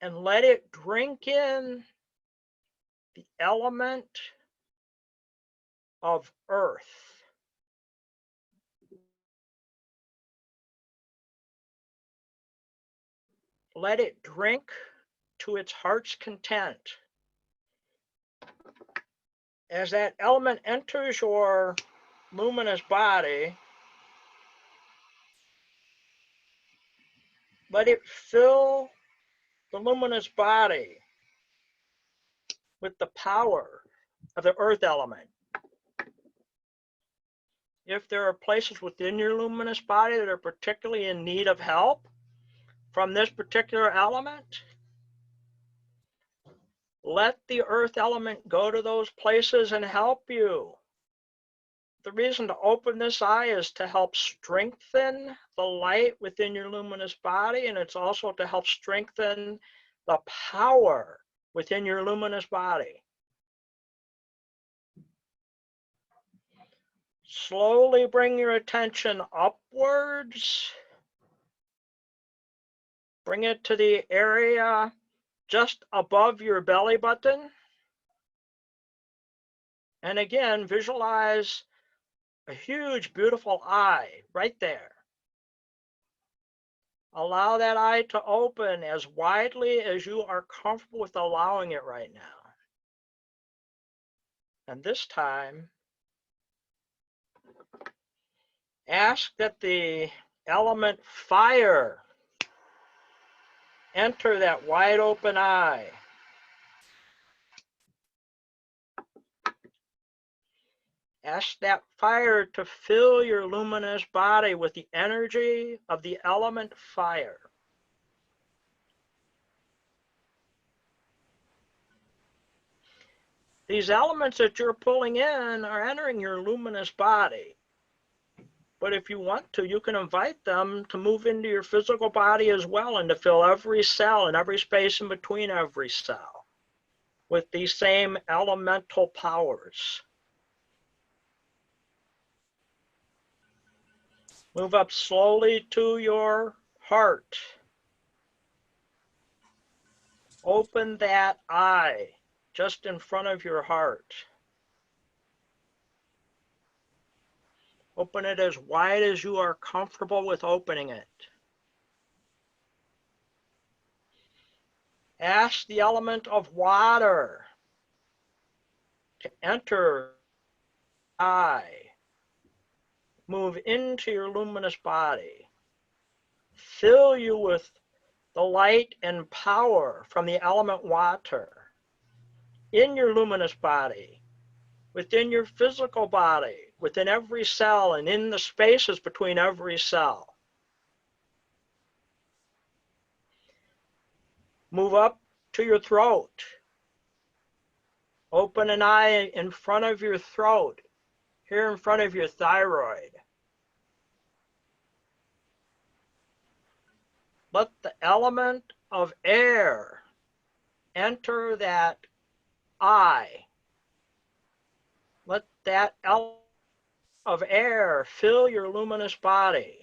and let it drink in the element of earth. Let it drink to its heart's content. As that element enters your luminous body, let it fill the luminous body with the power of the earth element. If there are places within your luminous body that are particularly in need of help from this particular element, let the earth element go to those places and help you. The reason to open this eye is to help strengthen the light within your luminous body, and it's also to help strengthen the power within your luminous body. Slowly bring your attention upwards. Bring it to the area just above your belly button. And again, visualize a huge, beautiful eye right there. Allow that eye to open as widely as you are comfortable with allowing it right now. And this time, ask that the element fire enter that wide open eye. Ask that fire to fill your luminous body with the energy of the element fire. These elements that you're pulling in are entering your luminous body. But if you want to, you can invite them to move into your physical body as well and to fill every cell and every space in between every cell with these same elemental powers. Move up slowly to your heart. Open that eye just in front of your heart. Open it as wide as you are comfortable with opening it. Ask the element of water to enter the eye. Move into your luminous body. Fill you with the light and power from the element water in your luminous body, within your physical body, within every cell and in the spaces between every cell. Move up to your throat. Open an eye in front of your throat, here in front of your thyroid. Let the element of air enter that eye. Let that element of air fill your luminous body.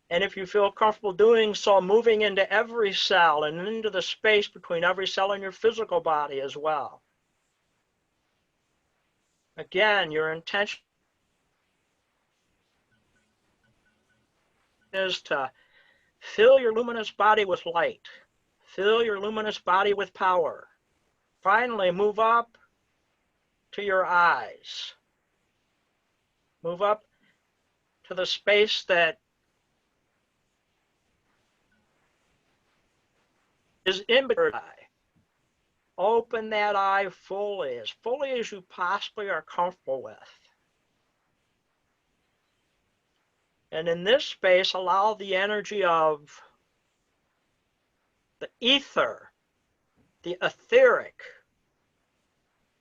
And if you feel comfortable doing so, moving into every cell and into the space between every cell in your physical body as well. Again, your intention is to fill your luminous body with light. Fill your luminous body with power. Finally, move up to your eyes. Move up to the space that is in between your eye. Open that eye fully as you possibly are comfortable with. And in this space, allow the energy of the ether, the etheric,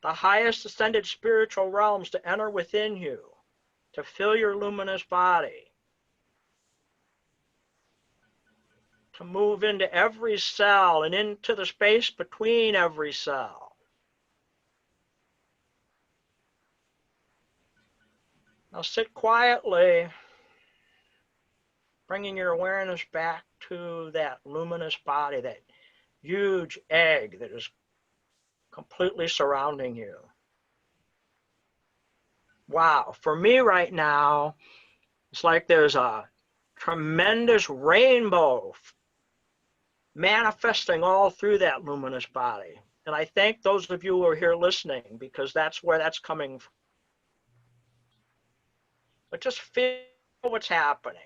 the highest ascended spiritual realms to enter within you, to fill your luminous body, to move into every cell and into the space between every cell. Now sit quietly, bringing your awareness back to that luminous body, that huge egg that is completely surrounding you. Wow, for me right now, it's like there's a tremendous rainbow manifesting all through that luminous body. And I thank those of you who are here listening, because that's where that's coming from. But just feel what's happening.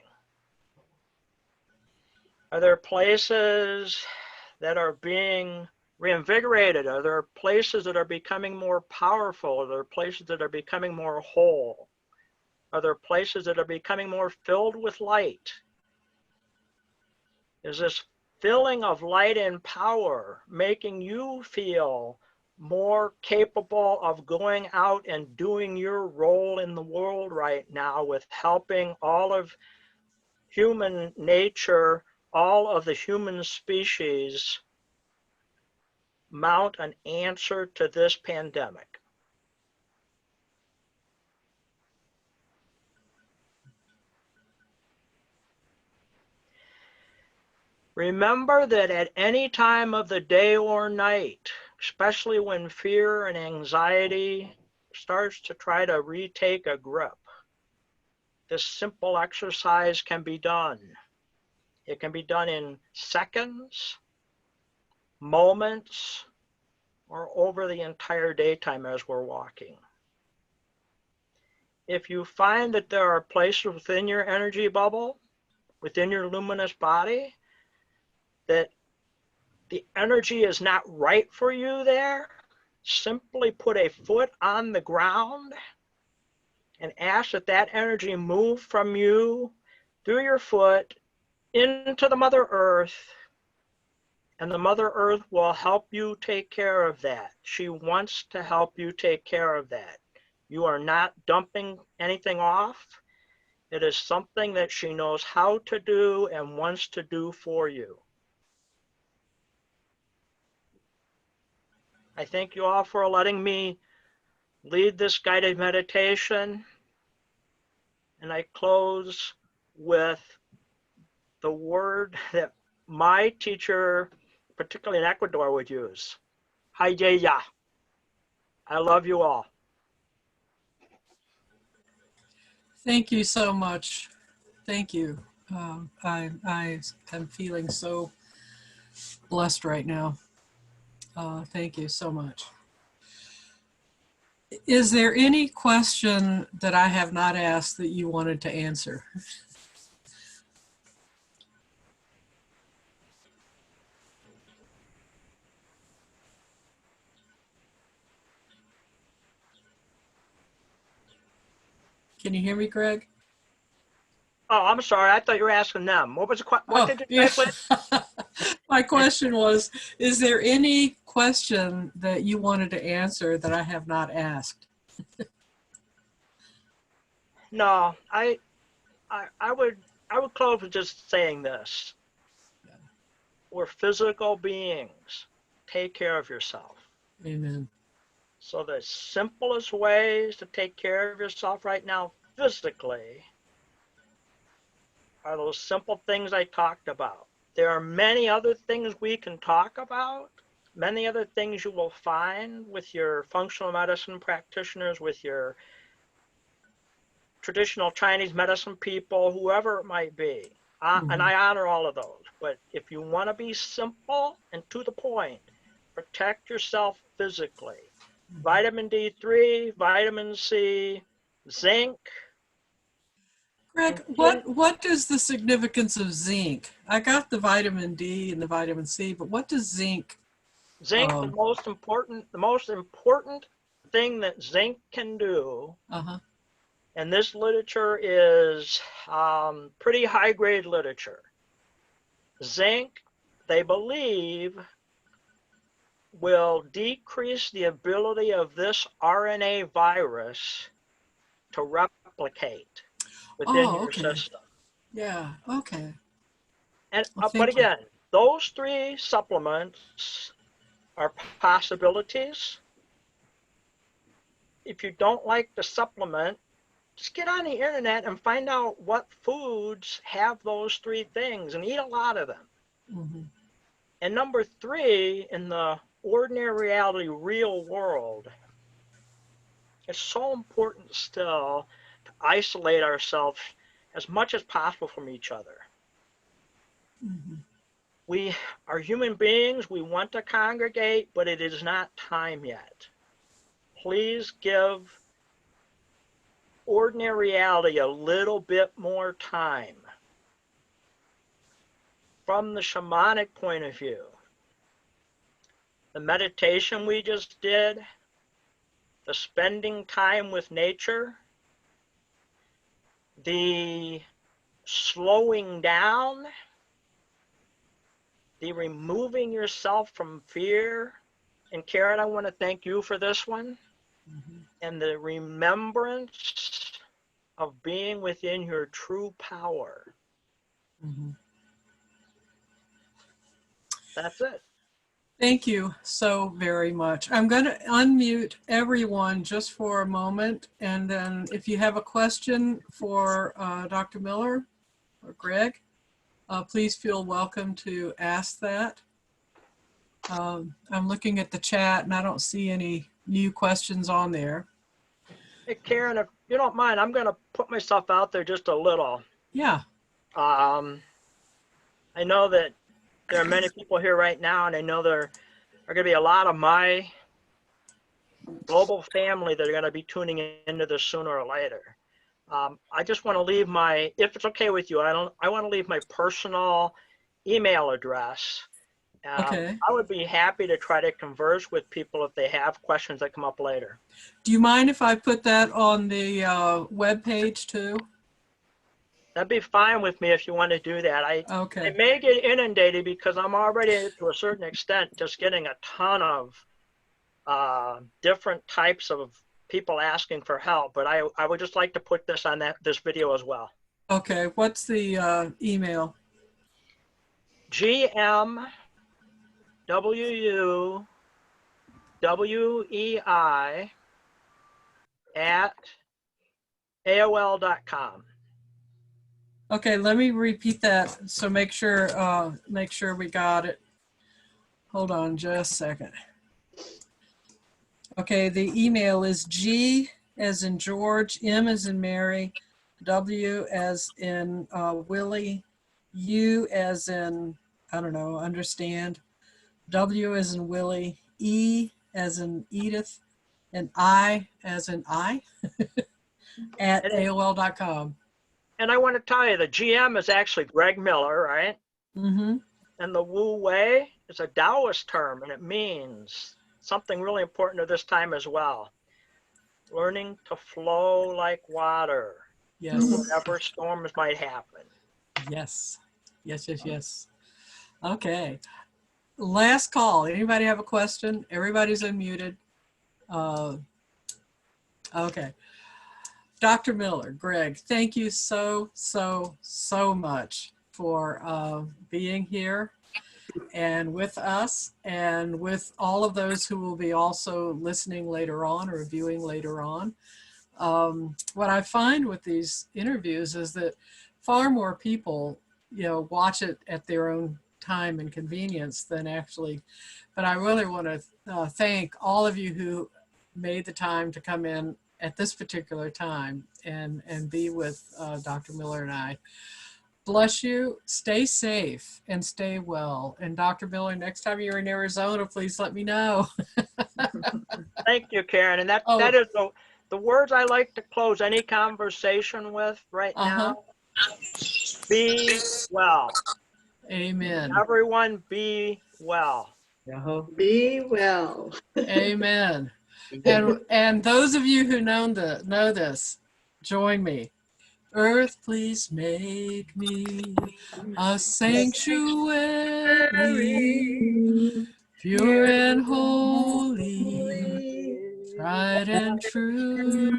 Are there places that are being reinvigorated? Are there places that are becoming more powerful? Are there places that are becoming more whole? Are there places that are becoming more filled with light? Is this filling of light and power making you feel more capable of going out and doing your role in the world right now with helping all of human nature, all of the human species mount an answer to this pandemic? Remember that at any time of the day or night, especially when fear and anxiety starts to try to retake a grip, this simple exercise can be done. It can be done in seconds, moments, or over the entire daytime as we're walking. If you find that there are places within your energy bubble, within your luminous body, that the energy is not right for you there, simply put a foot on the ground and ask that that energy move from you through your foot into the Mother Earth, and the Mother Earth will help you take care of that. She wants to help you take care of that. You are not dumping anything off. It is something that she knows how to do and wants to do for you. I thank you all for letting me lead this guided meditation. And I close with the word that my teacher, particularly in Ecuador, would use. Hayaya. I love you all. Thank you so much. Thank you. I am feeling so blessed right now. Thank you so much. Is there any question that I have not asked that you wanted to answer? Can you hear me, Greg? Oh, I'm sorry. I thought you were asking them. What was the question? What did you say, please? My question was, is there any question that you wanted to answer that I have not asked? No, I would close with just saying this. We're physical beings. Take care of yourself. Amen. So the simplest ways to take care of yourself right now physically are those simple things I talked about. There are many other things we can talk about, many other things you will find with your functional medicine practitioners, with your traditional Chinese medicine people, whoever it might be. And I honor all of those. But if you want to be simple and to the point, protect yourself physically. Vitamin D3, vitamin C, zinc. Greg, what is the significance of zinc? I got the vitamin D and the vitamin C, but what does zinc? Zinc, the most important thing that zinc can do, and this literature is pretty high-grade literature. Zinc, they believe, will decrease the ability of this RNA virus to replicate within your system. Yeah, okay. And but again, those three supplements are possibilities. If you don't like the supplement, just get on the internet and find out what foods have those three things and eat a lot of them. And number three, in the ordinary reality, real world, it's so important still to isolate ourselves as much as possible from each other. We are human beings. We want to congregate, but it is not time yet. Please give ordinary reality a little bit more time. From the shamanic point of view, the meditation we just did, the spending time with nature, the slowing down, the removing yourself from fear. And Karen, I want to thank you for this one. And the remembrance of being within your true power. That's it. Thank you so very much. I'm going to unmute everyone just for a moment. And then if you have a question for Dr. Miller or Greg, please feel welcome to ask that. I'm looking at the chat and I don't see any new questions on there. Hey, Karen, if you don't mind, I'm going to put myself out there just a little. Yeah. I know that there are many people here right now, and I know there are going to be a lot of my global family that are going to be tuning into this sooner or later. I just want to leave my, if it's okay with you, I want to leave my personal email address. Okay. I would be happy to try to converse with people if they have questions that come up later. Do you mind if I put that on the web page too? That'd be fine with me if you want to do that. I Okay. may get inundated because I'm already, to a certain extent, just getting a ton of different types of people asking for help. But I would just like to put this on this video as well. Okay. What's the email? GMWWEI@AOL.com. Okay, let me repeat that. So make sure we got it. Hold on just a second. Okay, the email is G as in George, M as in Mary, W as in Willie, U as in, I don't know, understand, W as in Willie, E as in Edith, and I as in I at AOL.com. And I want to tell you, the GM is actually Greg Miller, right? Mm-hmm. And the Wu Wei is a Taoist term, and it means something really important at this time as well. Learning to flow like water. Yes. Whatever storms might happen. Yes. Yes, yes, yes. Okay. Last call. Anybody have a question? Everybody's unmuted. Okay. Dr. Miller, Greg, thank you so much for being here and with us and with all of those who will be also listening later on or viewing later on. What I find with these interviews is that far more people, watch it at their own time and convenience than actually, but I really want to thank all of you who made the time to come in at this particular time and be with Dr. Miller and I. Bless you, stay safe and stay well. And Dr. Miller, next time you're in Arizona, please let me know. Thank you, Karen. And that is the words I like to close any conversation with right now. Be well. Amen. Everyone be well. Be well. Amen. And those of you who know this, join me. Earth, please make me a sanctuary, pure and holy, tried and true,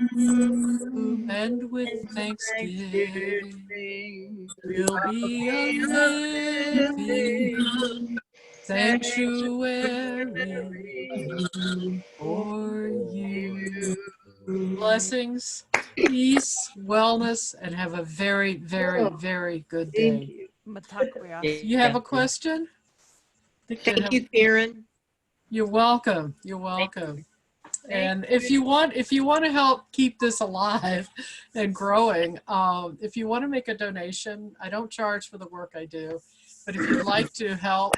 and with thanksgiving, we'll be a living sanctuary for you. Blessings, peace, wellness, and have a very, very, very good day. You have a question? Thank you, Karen. You're welcome. You're welcome. And if you want to help keep this alive and growing, if you want to make a donation, I don't charge for the work I do, but if you'd like to help,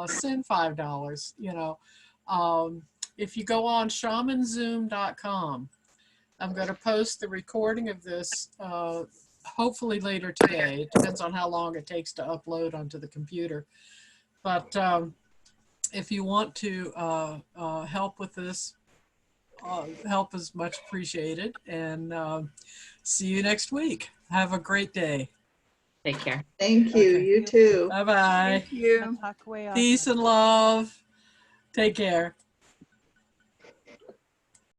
send $5. If you go on shamanzoom.com, I'm going to post the recording of this hopefully later today. It depends on how long it takes to upload onto the computer. But if you want to help with this, help is much appreciated. And see you next week. Have a great day. Take care. Thank you. Okay. You too. Bye-bye. Thank you. Peace and love. Take care.